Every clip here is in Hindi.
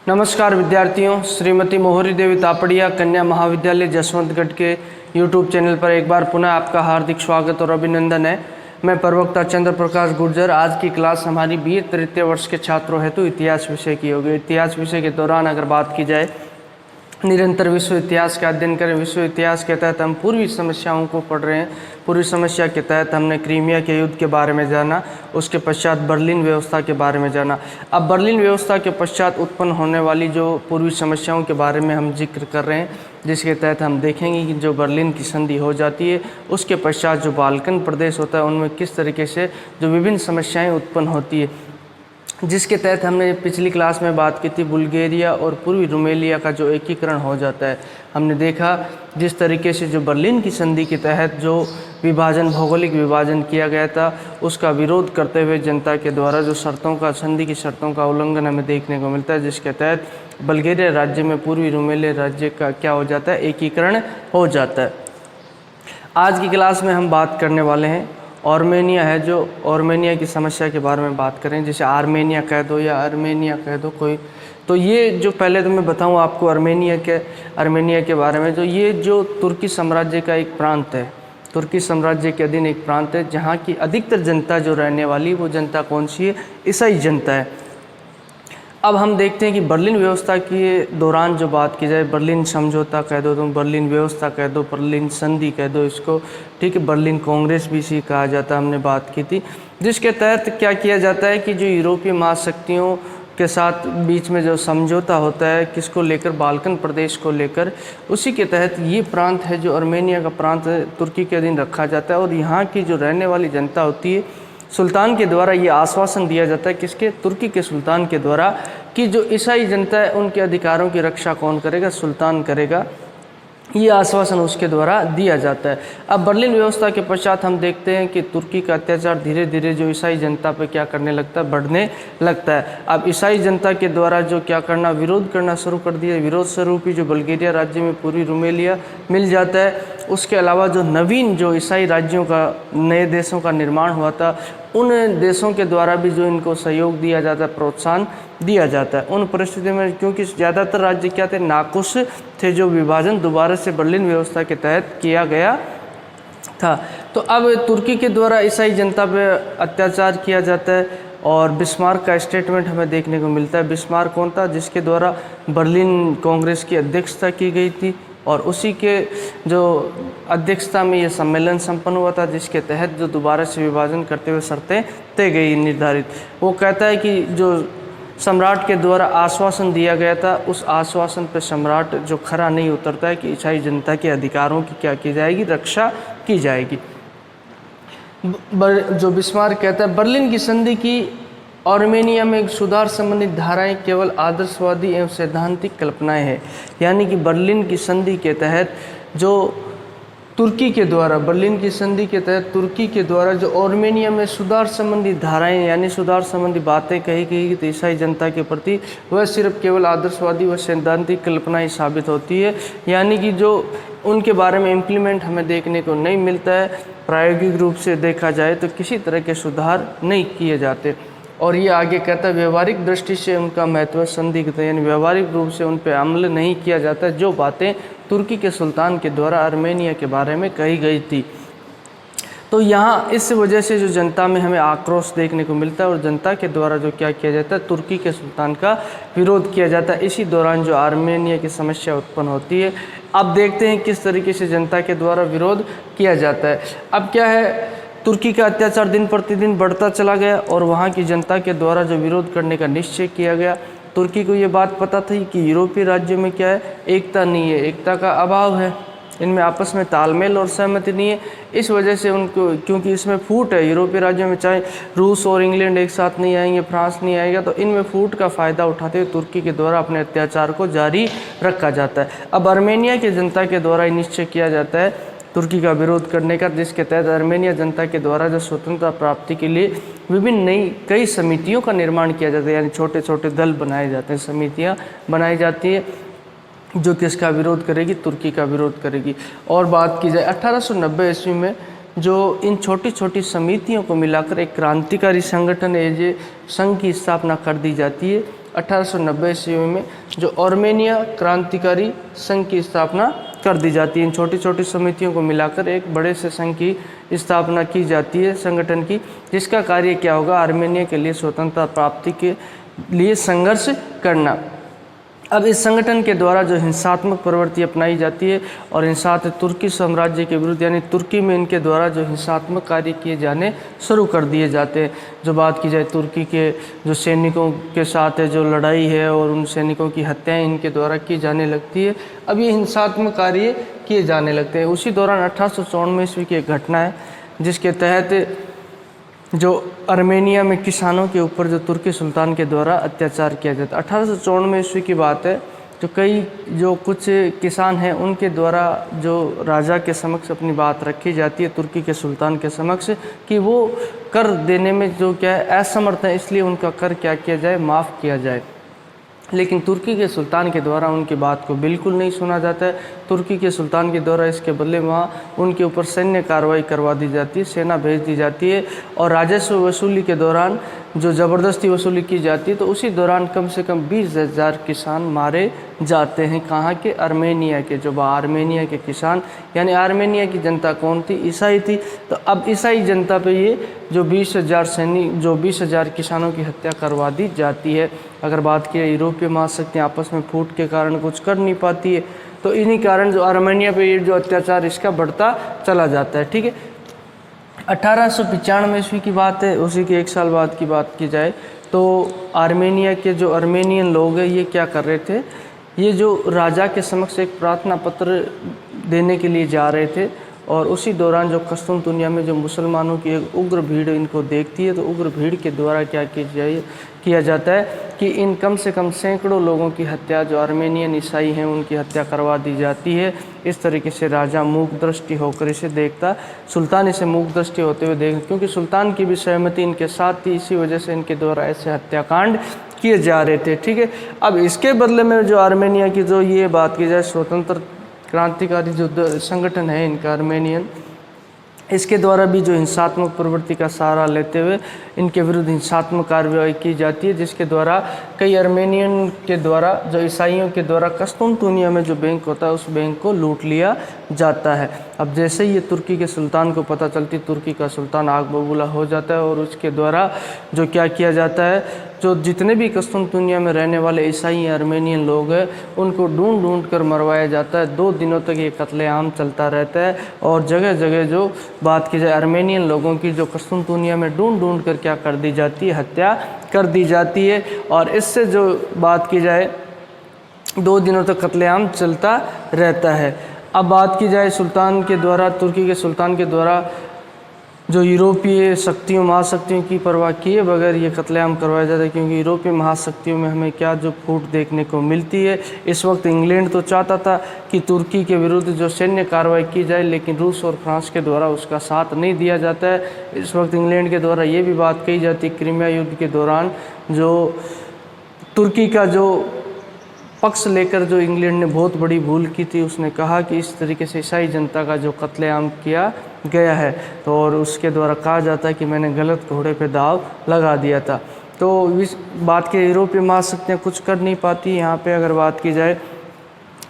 नमस्कार विद्यार्थियों, श्रीमती मोहरी देवी तापड़िया कन्या महाविद्यालय जसवंतगढ़ के यूट्यूब चैनल पर एक बार पुनः आपका हार्दिक स्वागत और अभिनंदन है। मैं प्रवक्ता चंद्र प्रकाश गुर्जर। आज की क्लास हमारी बीए तृतीय वर्ष के छात्रों हेतु इतिहास विषय की होगी। इतिहास विषय के दौरान अगर बात की जाए, निरंतर विश्व इतिहास का अध्ययन करें। विश्व इतिहास के तहत हम पूर्वी समस्याओं को पढ़ रहे हैं। पूर्वी समस्या के तहत हमने क्रीमिया के युद्ध के बारे में जाना, उसके पश्चात बर्लिन व्यवस्था के बारे में जाना। अब बर्लिन व्यवस्था के पश्चात उत्पन्न होने वाली जो पूर्वी समस्याओं के बारे में हम जिक्र कर रहे हैं, जिसके तहत हम देखेंगे कि जो बर्लिन की संधि हो जाती है, उसके पश्चात जो बाल्कन प्रदेश होता है उनमें किस तरीके से जो विभिन्न समस्याएँ उत्पन्न होती है, जिसके तहत हमने पिछली क्लास में बात की थी बुल्गारिया और पूर्वी रोमेलिया का जो एकीकरण हो जाता है। हमने देखा जिस तरीके से जो बर्लिन की संधि के तहत जो विभाजन, भौगोलिक विभाजन किया गया था, उसका विरोध करते हुए जनता के द्वारा जो शर्तों का, संधि की शर्तों का उल्लंघन हमें देखने को मिलता है, जिसके तहत बुल्गारिया राज्य में पूर्वी रोमेलिया राज्य का क्या हो जाता है, एकीकरण हो जाता है। आज की क्लास में हम बात करने वाले हैं आर्मेनिया है, जो आर्मेनिया की समस्या के बारे में बात करें, जैसे आर्मेनिया कह दो या अर्मेनिया कह दो कोई। तो ये जो पहले तो मैं बताऊं आपको आर्मेनिया के बारे में, जो ये जो तुर्की साम्राज्य का एक प्रांत है, तुर्की साम्राज्य के अधीन एक प्रांत है, जहाँ की अधिकतर जनता जो रहने वाली वो जनता कौन सी है, ईसाई जनता है। अब हम देखते हैं कि बर्लिन व्यवस्था के दौरान जो बात की जाए, बर्लिन समझौता कह दो तुम, बर्लिन व्यवस्था कह दो, बर्लिन संधि कह दो इसको, ठीक है, बर्लिन कांग्रेस भी इसी कहा जाता है, हमने बात की थी, जिसके तहत क्या किया जाता है कि जो यूरोपीय महाशक्तियों के साथ बीच में जो समझौता होता है, किसको लेकर, बाल्कन प्रदेश को लेकर, उसी के तहत ये प्रांत है जो आर्मेनिया का प्रांत है, तुर्की के अधीन रखा जाता है। और यहाँ की जो रहने वाली जनता होती है, सुल्तान के द्वारा ये आश्वासन दिया जाता है, किसके, तुर्की के सुल्तान के द्वारा, कि जो ईसाई जनता है उनके अधिकारों की रक्षा कौन करेगा, सुल्तान करेगा। ये आश्वासन उसके द्वारा दिया जाता है। अब बर्लिन व्यवस्था के पश्चात हम देखते हैं कि तुर्की का अत्याचार धीरे धीरे जो ईसाई जनता पे क्या करने लगता है, बढ़ने लगता है। अब ईसाई जनता के द्वारा जो क्या करना, विरोध करना शुरू कर दिया। विरोध स्वरूप ही जो बुल्गारिया राज्य में पूर्वी रोमेलिया मिल जाता है। उसके अलावा जो नवीन जो ईसाई राज्यों का, नए देशों का निर्माण हुआ था, उन देशों के द्वारा भी जो इनको सहयोग दिया जाता है, प्रोत्साहन दिया जाता है। उन परिस्थितियों में क्योंकि ज़्यादातर राज्य क्या थे, नाकुश थे, जो विभाजन दोबारा से बर्लिन व्यवस्था के तहत किया गया था। तो अब तुर्की के द्वारा ईसाई जनता पे अत्याचार किया जाता है और बिस्मार्क का स्टेटमेंट हमें देखने को मिलता है। बिस्मार्क कौन था, जिसके द्वारा बर्लिन कांग्रेस की अध्यक्षता की गई थी और उसी के जो अध्यक्षता में ये सम्मेलन संपन्न हुआ था, जिसके तहत जो दोबारा से विभाजन करते हुए शर्तें तय गई निर्धारित। वो कहता है कि जो सम्राट के द्वारा आश्वासन दिया गया था, उस आश्वासन पर सम्राट जो खरा नहीं उतरता है कि ईसाई जनता के अधिकारों की क्या की जाएगी, रक्षा की जाएगी। जो बिस्मार्क कहता है, बर्लिन की संधि की आर्मेनिया में सुधार संबंधित धाराएं केवल आदर्शवादी एवं सैद्धांतिक कल्पनाएं हैं। यानी कि बर्लिन की संधि के तहत जो तुर्की के द्वारा, बर्लिन की संधि के तहत तुर्की के द्वारा जो आर्मेनिया में सुधार संबंधी धाराएं, यानी सुधार संबंधी बातें कही गई थी ईसाई जनता के प्रति, वह सिर्फ केवल आदर्शवादी व सैद्धांतिक कल्पनाएं साबित होती है। यानी कि जो उनके बारे में इम्प्लीमेंट हमें देखने को नहीं मिलता है, प्रायोगिक रूप से देखा जाए तो किसी तरह के सुधार नहीं किए जाते। और ये आगे कहता है, व्यवहारिक दृष्टि से उनका महत्व संदिग्ध है, यानी व्यवहारिक रूप से उन पर अमल नहीं किया जाता जो बातें तुर्की के सुल्तान के द्वारा आर्मेनिया के बारे में कही गई थी। तो यहाँ इस वजह से जो जनता में हमें आक्रोश देखने को मिलता है और जनता के द्वारा जो क्या किया जाता है, तुर्की के सुल्तान का विरोध किया जाता है। इसी दौरान जो आर्मेनिया की समस्या उत्पन्न होती है। अब देखते हैं किस तरीके से जनता के द्वारा विरोध किया जाता है। अब क्या है, तुर्की का अत्याचार दिन प्रतिदिन बढ़ता चला गया और वहाँ की जनता के द्वारा जो विरोध करने का निश्चय किया गया। तुर्की को ये बात पता थी कि यूरोपीय राज्यों में क्या है, एकता नहीं है, एकता का अभाव है, इनमें आपस में तालमेल और सहमति नहीं है। इस वजह से उनको, क्योंकि इसमें फूट है, यूरोपीय राज्यों में चाहे रूस और इंग्लैंड एक साथ नहीं आएंगे, फ्रांस नहीं आएगा, तो इनमें फूट का फ़ायदा उठाते हुए तुर्की के द्वारा अपने अत्याचार को जारी रखा जाता है। अब आर्मेनिया की जनता के द्वारा निश्चय किया जाता है तुर्की का विरोध करने का, जिसके तहत आर्मेनिया जनता के द्वारा जो स्वतंत्रता प्राप्ति के लिए विभिन्न नई कई समितियों का निर्माण किया जाता है, यानी छोटे छोटे दल बनाए जाते हैं, समितियां बनाई जाती है जो किसका विरोध करेगी, तुर्की का विरोध करेगी। और बात की जाए 1890 ईस्वी में जो इन छोटी छोटी समितियों को मिलाकर एक क्रांतिकारी संगठन एजे संघ की स्थापना कर दी जाती है 1890 ईस्वी में जो आर्मेनिया क्रांतिकारी संघ की स्थापना कर दी जाती है। इन छोटी छोटी समितियों को मिलाकर एक बड़े से संघ की स्थापना की जाती है, संगठन की, जिसका कार्य क्या होगा, आर्मेनिया के लिए स्वतंत्रता प्राप्ति के लिए संघर्ष करना। अब इस संगठन के द्वारा जो हिंसात्मक प्रवृत्ति अपनाई जाती है और साथ तुर्की साम्राज्य के विरुद्ध यानी तुर्की में इनके द्वारा जो हिंसात्मक कार्य किए जाने शुरू कर दिए जाते हैं। जो बात की जाए तुर्की के जो सैनिकों के साथ है जो लड़ाई है और उन सैनिकों की हत्याएं इनके द्वारा की जाने लगती है। अब ये हिंसात्मक कार्य किए जाने लगते हैं। उसी दौरान 1854 ईस्वी की एक घटना है जिसके तहत जो आर्मेनिया में किसानों के ऊपर जो तुर्की सुल्तान के द्वारा अत्याचार किया जाता है। 1854 ईस्वी की बात है। तो कई जो कुछ किसान हैं उनके द्वारा जो राजा के समक्ष अपनी बात रखी जाती है तुर्की के सुल्तान के समक्ष कि वो कर देने में जो क्या है असमर्थ है, इसलिए उनका कर क्या किया जाए, माफ़ किया जाए। लेकिन तुर्की के सुल्तान के द्वारा उनकी बात को बिल्कुल नहीं सुना जाता है। तुर्की के सुल्तान के द्वारा इसके बदले वहाँ उनके ऊपर सैन्य कार्रवाई करवा दी जाती है, सेना भेज दी जाती है और राजस्व वसूली के दौरान जो ज़बरदस्ती वसूली की जाती है तो उसी दौरान कम से कम 20,000 किसान मारे जाते हैं। कहाँ के? आर्मेनिया के। जो आर्मेनिया के किसान यानी आर्मेनिया की जनता कौन थी? ईसाई थी। तो अब ईसाई जनता पे ये जो 20,000 किसानों की हत्या करवा दी जाती है। अगर बात की यूरोपीय महाशक्तियाँ आपस में फूट के कारण कुछ कर नहीं पाती है तो इन्हीं कारण जो आर्मेनिया पे ये जो अत्याचार इसका बढ़ता चला जाता है। ठीक है, 1895 ईस्वी की बात है। उसी के एक साल बाद की बात की जाए तो आर्मेनिया के जो आर्मेनियन लोग हैं ये क्या कर रहे थे, ये जो राजा के समक्ष एक प्रार्थना पत्र देने के लिए जा रहे थे और उसी दौरान जो कस्तुनतुनिया में जो मुसलमानों की एक उग्र भीड़ इनको देखती है तो उग्र भीड़ के द्वारा क्या किया जाता है कि इन कम से कम सैकड़ों लोगों की हत्या जो आर्मेनियन ईसाई हैं उनकी हत्या करवा दी जाती है। इस तरीके से राजा मूक दृष्टि होकर इसे देखता, सुल्तान इसे मूक दृष्टि होते हुए देख, क्योंकि सुल्तान की भी सहमति इनके साथ थी, इसी वजह से इनके द्वारा ऐसे हत्याकांड किए जा रहे थे। ठीक है, अब इसके बदले में जो आर्मेनिया की जो ये बात की जाए स्वतंत्र क्रांतिकारी जो संगठन है इनका आर्मेनियन, इसके द्वारा भी जो हिंसात्मक प्रवृत्ति का सहारा लेते हुए इनके विरुद्ध हिंसात्मक कार्रवाई की जाती है, जिसके द्वारा कई आर्मेनियन के द्वारा जो ईसाइयों के द्वारा कस्तुनतुनिया में जो बैंक होता है उस बैंक को लूट लिया जाता है। अब जैसे ही ये तुर्की के सुल्तान को पता चलती, तुर्की का सुल्तान आग बबूला हो जाता है और उसके द्वारा जो क्या किया जाता है, जो जितने भी कस्तुनतुनिया में रहने वाले ईसाई आर्मेनियन लोग हैं उनको ढूंढ ढूंढ कर मरवाया जाता है। 2 दिनों तक ये कत्लेआम चलता रहता है और जगह जगह जो बात की जाए आर्मेनियन लोगों की जो कस्तुनतुनिया में ढूंढ ढूंढ कर क्या कर दी जाती है, हत्या कर दी जाती है। और इससे जो बात की जाए 2 दिनों तक कत्लेआम चलता रहता है। अब बात की जाए सुल्तान के द्वारा, तुर्की के सुल्तान के द्वारा जो यूरोपीय शक्तियों महाशक्तियों की परवाह किए बगैर ये कत्लेआम करवाया जाता है, क्योंकि यूरोपीय महाशक्तियों में हमें क्या जो फूट देखने को मिलती है। इस वक्त इंग्लैंड तो चाहता था कि तुर्की के विरुद्ध जो सैन्य कार्रवाई की जाए, लेकिन रूस और फ्रांस के द्वारा उसका साथ नहीं दिया जाता है। इस वक्त इंग्लैंड के द्वारा ये भी बात कही जाती है क्रीमिया युद्ध के दौरान जो तुर्की का जो पक्ष लेकर जो इंग्लैंड ने बहुत बड़ी भूल की थी, उसने कहा कि इस तरीके से ईसाई जनता का जो कत्लेआम किया गया है तो और उसके द्वारा कहा जाता है कि मैंने गलत घोड़े पे दाव लगा दिया था। तो इस बात के यूरोपीय महाशक्तियाँ कुछ कर नहीं पाती। यहाँ पे अगर बात की जाए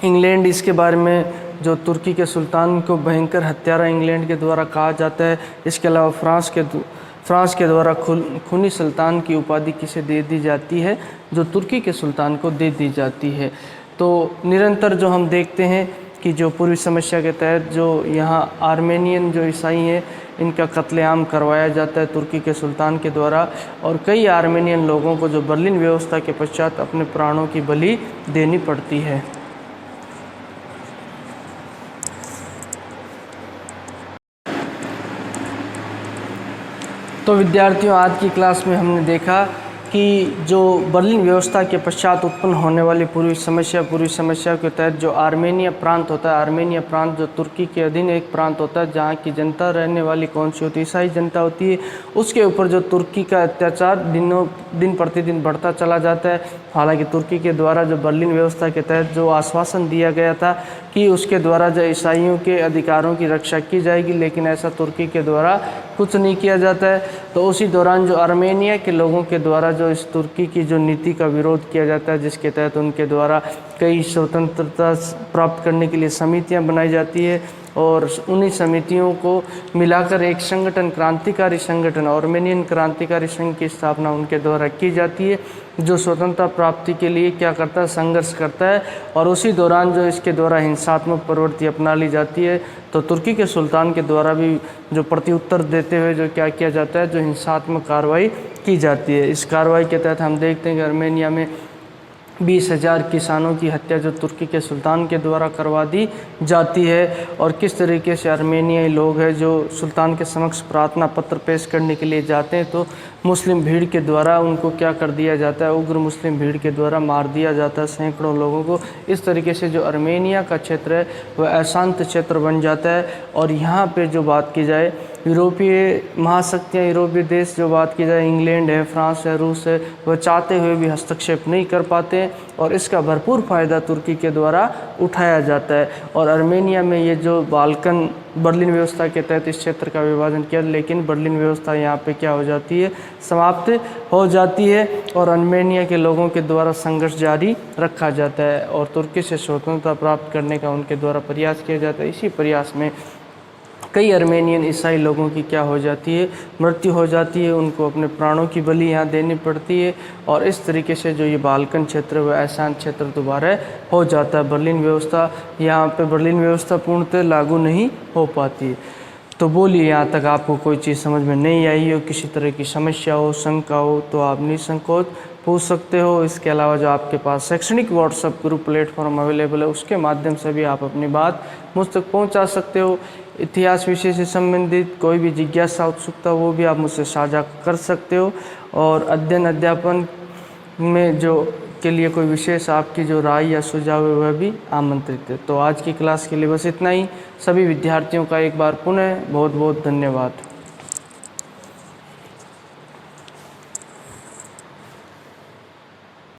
इंग्लैंड, इसके बारे में जो तुर्की के सुल्तान को भयंकर हत्यारा इंग्लैंड के द्वारा कहा जाता है। इसके अलावा फ्रांस के द्वारा खूनी सुल्तान की उपाधि किसे दे दी जाती है, जो तुर्की के सुल्तान को दे दी जाती है। तो निरंतर जो हम देखते हैं कि जो पूर्वी समस्या के तहत जो यहाँ आर्मेनियन जो ईसाई हैं इनका कत्लेआम करवाया जाता है तुर्की के सुल्तान के द्वारा, और कई आर्मेनियन लोगों को जो बर्लिन व्यवस्था के पश्चात अपने प्राणों की बलि देनी पड़ती है। तो विद्यार्थियों, आज की क्लास में हमने देखा कि जो बर्लिन व्यवस्था के पश्चात उत्पन्न होने वाली पूर्वी समस्या के तहत जो आर्मेनिया प्रांत होता है, आर्मेनिया प्रांत जो तुर्की के अधीन एक प्रांत होता है जहाँ की जनता रहने वाली कौन सी होती है, ईसाई जनता होती है। उसके ऊपर जो तुर्की का अत्याचार दिन प्रतिदिन बढ़ता चला जाता है। हालांकि तुर्की के द्वारा जो बर्लिन व्यवस्था के तहत जो आश्वासन दिया गया था कि उसके द्वारा जो ईसाइयों के अधिकारों की रक्षा की जाएगी, लेकिन ऐसा तुर्की के द्वारा कुछ नहीं किया जाता है। तो उसी दौरान जो आर्मेनिया के लोगों के द्वारा जो जो इस तुर्की की जो नीति का विरोध किया जाता है, जिसके तहत उनके द्वारा कई स्वतंत्रता प्राप्त करने के लिए समितियां बनाई जाती है और उन्हीं समितियों को मिलाकर एक संगठन, क्रांतिकारी संगठन आर्मेनियन क्रांतिकारी संघ की स्थापना उनके द्वारा की जाती है, जो स्वतंत्रता प्राप्ति के लिए क्या करता है, संघर्ष करता है। और उसी दौरान जो इसके द्वारा हिंसात्मक प्रवृत्ति अपना ली जाती है, तो तुर्की के सुल्तान के द्वारा भी जो प्रत्युत्तर देते हुए जो क्या किया जाता है, जो हिंसात्मक कार्रवाई की जाती है। इस कार्रवाई के तहत हम देखते हैं कि आर्मेनिया में 20,000 किसानों की हत्या जो तुर्की के सुल्तान के द्वारा करवा दी जाती है। और किस तरीके से आर्मेनियाई लोग हैं जो सुल्तान के समक्ष प्रार्थना पत्र पेश करने के लिए जाते हैं, तो मुस्लिम भीड़ के द्वारा उनको क्या कर दिया जाता है, उग्र मुस्लिम भीड़ के द्वारा मार दिया जाता है सैकड़ों लोगों को। इस तरीके से जो आर्मेनिया का क्षेत्र है वह अशांत क्षेत्र बन जाता है। और यहाँ पे जो बात की जाए यूरोपीय महाशक्तियाँ, यूरोपीय देश जो बात की जाए, इंग्लैंड है, फ्रांस है, रूस है, वह चाहते हुए भी हस्तक्षेप नहीं कर पाते हैं और इसका भरपूर फ़ायदा तुर्की के द्वारा उठाया जाता है। और आर्मेनिया में ये जो बाल्कन बर्लिन व्यवस्था के तहत इस क्षेत्र का विभाजन किया, लेकिन बर्लिन व्यवस्था यहाँ पे क्या हो जाती है, समाप्त हो जाती है और आर्मेनिया के लोगों के द्वारा संघर्ष जारी रखा जाता है और तुर्की से स्वतंत्रता प्राप्त करने का उनके द्वारा प्रयास किया जाता है। इसी प्रयास में कई आर्मेनियन ईसाई लोगों की क्या हो जाती है, मृत्यु हो जाती है, उनको अपने प्राणों की बलि यहाँ देनी पड़ती है। और इस तरीके से जो ये बाल्कन क्षेत्र है वह अशांत क्षेत्र दोबारा हो जाता है। बर्लिन व्यवस्था, यहाँ पे बर्लिन व्यवस्था पूर्णतः लागू नहीं हो पाती है। तो बोलिए, यहाँ तक आपको कोई चीज़ समझ में नहीं आई हो, किसी तरह की समस्या हो, शंका हो, तो आप निसंकोच पूछ सकते हो। इसके अलावा जो आपके पास शैक्षणिक व्हाट्सएप ग्रुप प्लेटफॉर्म अवेलेबल है, उसके माध्यम से भी आप अपनी बात मुझ तक पहुँचा सकते हो। इतिहास विषय से संबंधित कोई भी जिज्ञासा, उत्सुकता, वो भी आप मुझसे साझा कर सकते हो। और अध्ययन अध्यापन में जो के लिए कोई विशेष आपकी जो राय या सुझाव है वह भी आमंत्रित है। तो आज की क्लास के लिए बस इतना ही। सभी विद्यार्थियों का एक बार पुनः बहुत बहुत धन्यवाद।